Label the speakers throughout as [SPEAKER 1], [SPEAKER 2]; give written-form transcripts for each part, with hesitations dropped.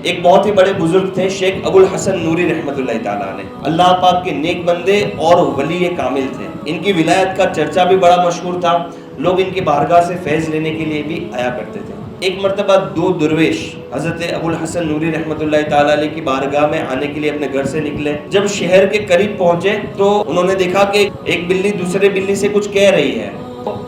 [SPEAKER 1] ایک بہت ہی بڑے بزرگ تھے شیخ ابو الحسن نوری رحمۃ اللہ تعالیٰ علیہ، اللہ پاک کے نیک بندے اور ولی کامل تھے۔ ان کی ولایت کا چرچا بھی بڑا مشہور تھا، لوگ ان کی بارگاہ سے فیض لینے کے لیے بھی آیا کرتے تھے۔ ایک مرتبہ دو درویش حضرت ابو الحسن نوری رحمۃ اللہ تعالیٰ علیہ کی بارگاہ میں آنے کے لیے اپنے گھر سے نکلے۔ جب شہر کے قریب پہنچے تو انہوں نے دیکھا کہ ایک بلی دوسرے بلی سے کچھ کہہ رہی ہے۔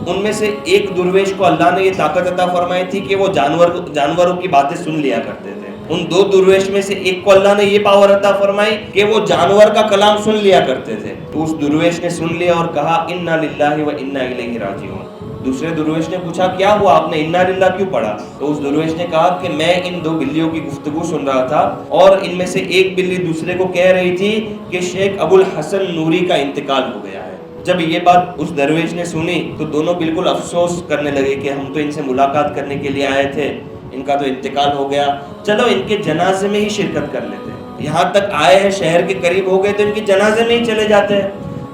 [SPEAKER 1] ان میں سے ایک درویش کو اللہ نے یہ طاقت عطا فرمائی تھی کہ وہ جانوروں کی باتیں سن لیا کرتے تھے۔ ان دو درویش میں سے ایک کو اللہ نے یہ پاور عطا فرمائی کہ وہ جانور کا کلام سن لیا کرتے تھے۔ تو اس درویش نے سن لیا اور کہا انا للہ و انا الیہ راجعون۔ دوسرے درویش نے پوچھا کیا ہوا، آپ نے انا للہ کیوں پڑھا؟ تو اس درویش نے کہا کہ میں ان دو بلیوں کی گفتگو سن رہا تھا اور ان میں سے ایک بلی دوسرے کو کہہ رہی تھی کہ شیخ ابو الحسن نوری کا انتقال ہو گیا ہے۔ جب یہ بات اس درویش نے سنی تو دونوں بالکل افسوس کرنے لگے کہ ہم تو ان سے ملاقات کرنے کے لیے آئے تھے، ان کا تو انتقال ہو گیا، چلو ان کے جنازے میں ہی شرکت کر لیتے ہیں۔ یہاں تک آئے ہیں، شہر کے قریب ہو گئے تو ان کے جنازے میں ہی چلے جاتے ہیں۔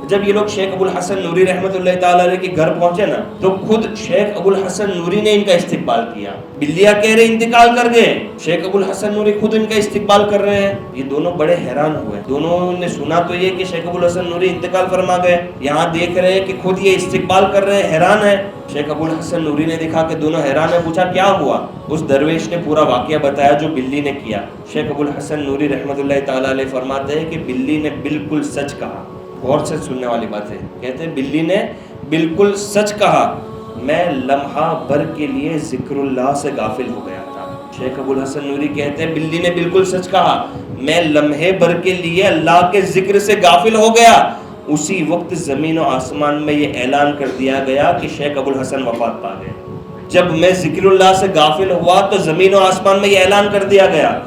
[SPEAKER 1] جب یہ لوگ شیخ ابو الحسن نوری رحمۃ اللہ تعالیٰ علیہ کے گھر پہنچے نا تو خود شیخ ابو الحسن نوری نے ان کا استقبال کیا۔ بلیاں کہہ رہے انتقال کر گئے، شیخ ابو الحسن نوری خود ان کا استقبال کر رہے ہیں۔ یہ دونوں بڑے حیران ہوئے، دونوں نے سنا تو یہ کہ شیخ ابو الحسن نوری انتقال فرما گئے، یہاں دیکھ رہے ہیں کہ خود یہ استقبال کر رہے ہیں، حیران ہے۔ شیخ ابو الحسن نوری نے دیکھا کہ دونوں حیران ہیں، پوچھا کیا ہوا؟ اس درویش نے پورا واقعہ بتایا جو بلی نے کیا۔ شیخ ابو الحسن نوری رحمۃ اللہ تعالیٰ علیہ فرماتے ہیں کہ بلی نے بالکل سچ کہا۔ غور سے سننے والی بات ہے، کہتے ہیں بلی نے بالکل سچ کہا، میں لمحہ بھر کے لیے ذکر اللہ سے غافل ہو گیا تھا۔ شیخ ابو الحسن نوری کہتے ہیں بلی نے بالکل سچ کہا، میں لمحے بھر کے لیے اللہ کے ذکر سے غافل ہو گیا۔ اسی وقت زمین و آسمان میں یہ اعلان کر دیا گیا کہ شیخ ابو الحسن وفات پا گئے۔ جب میں ذکر اللہ سے غافل ہوا تو زمین و آسمان میں یہ اعلان کر دیا گیا،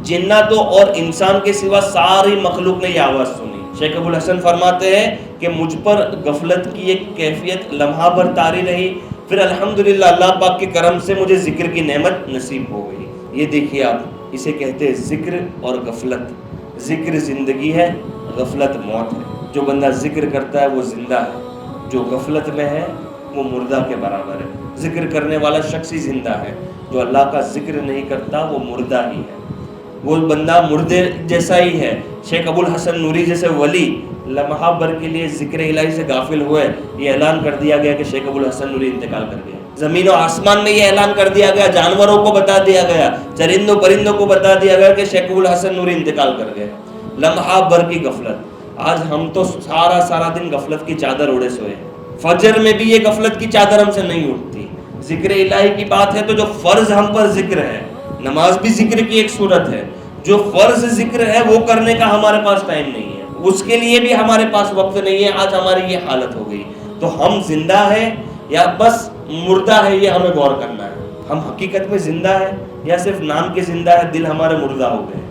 [SPEAKER 1] جناتوں اور انسان کے سوا ساری مخلوق نے یہ آواز سنی۔ شیخ ابو الحسن فرماتے ہیں کہ مجھ پر غفلت کی ایک کیفیت لمحہ بھر طاری رہی، پھر الحمدللہ اللہ پاک کے کرم سے مجھے ذکر کی نعمت نصیب ہو گئی۔ یہ دیکھیے آپ، اسے کہتے ہیں ذکر اور غفلت۔ ذکر زندگی ہے، غفلت موت ہے۔ جو بندہ ذکر کرتا ہے وہ زندہ ہے، جو غفلت میں ہے وہ مردہ کے برابر ہے۔ ذکر کرنے والا شخص ہی زندہ ہے، جو اللہ کا ذکر نہیں کرتا وہ مردہ ہی ہے، وہ بندہ مردے جیسا ہی ہے۔ شیخ ابو الحسن نوری جیسے ولی لمحہ بھر کے لیے ذکر الہی سے غافل ہوئے، یہ اعلان کر دیا گیا کہ شیخ ابو الحسن نوری انتقال کر گئے۔ زمین و آسمان میں یہ اعلان کر دیا گیا، جانوروں کو بتا دیا گیا، چرندوں پرندوں کو بتا دیا گیا کہ شیخ ابو الحسن نوری انتقال کر گئے۔ لمحہ بھر کی غفلت۔ آج ہم تو سارا دن غفلت کی چادر اوڑے سوئے، فجر میں بھی یہ غفلت کی چادر ہم سے نہیں اٹھتی۔ ذکر الہی کی بات ہے تو جو فرض ہم پر ذکر ہے، نماز بھی ذکر کی ایک صورت ہے، جو فرض ذکر ہے وہ کرنے کا ہمارے پاس ٹائم نہیں ہے، اس کے لیے بھی ہمارے پاس وقت نہیں ہے۔ آج ہماری یہ حالت ہو گئی، تو ہم زندہ ہیں یا بس مردہ ہے، یہ ہمیں غور کرنا ہے۔ ہم حقیقت میں زندہ ہیں یا صرف نام کے زندہ ہے، دل ہمارے مردہ ہو گئے۔